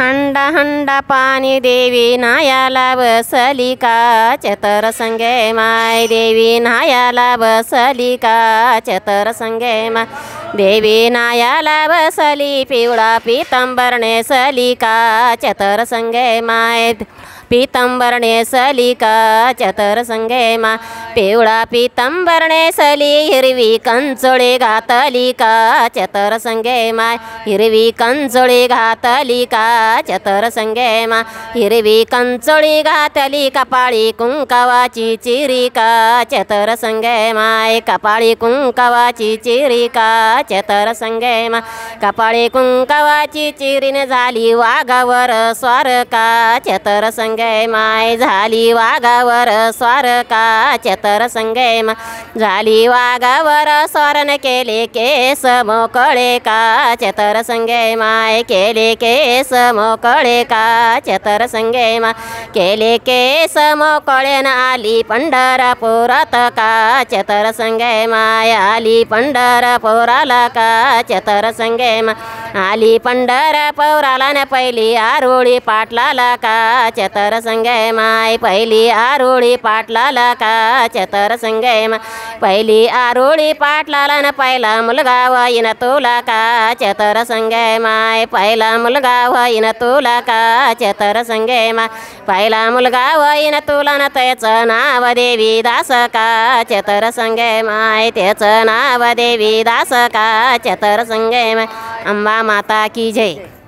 हंडा हंडा पाणी देवी नायाला बसली का चतर संगे माय देवी नायाला बसली का चतर संगे माय देवी नायाला बसली पिवळा पितांबर नेसली का चतर संगे माय पितांबर नेसली का चतर संगे मा पिवळा पितांबर नेसली हिरवी कंचोळी घातली का चतर संगे माय हिरवी कंचोळी घातली का चतर संगे मा हिरवी कंचोळी घातली कपाळी कुंकवाची चिरी का चतर संगे माय कपाळी कुंकवाची चिरी का चतर संगे मा कपाळी कुंकवाची चिरीन झाली वाघावर स्वार का चतर संगे माय झाली वाघावर स्वार का चतर संगे मा झाली वाघावर स्वारन केले केस मोकळे का चतर संगे माय केले केस मोकळे का चतर संगे मा केले केस मोकळे न आली पंढरपुरात का चतर संगे माय आली पंढरपुराला का चतर संगे मा आली पंढरपुराला न पहिली आरोळी पाटलाला का चतर संगे माय पहिली आरोळी पाटलाला का चतर संगे मा पहिली आरोळी पाटलाला न पहिला मुलगा होईन तुला का चतर संगे माय पहिला मुलगा होईन तुला का चतर संगे मा पहिला मुलगा होईन तुला न त्याचं नाव देवी दास का चतर संगे माय त्याचं नाव देवी दास का चतर संगे माय अंबा माता की जय।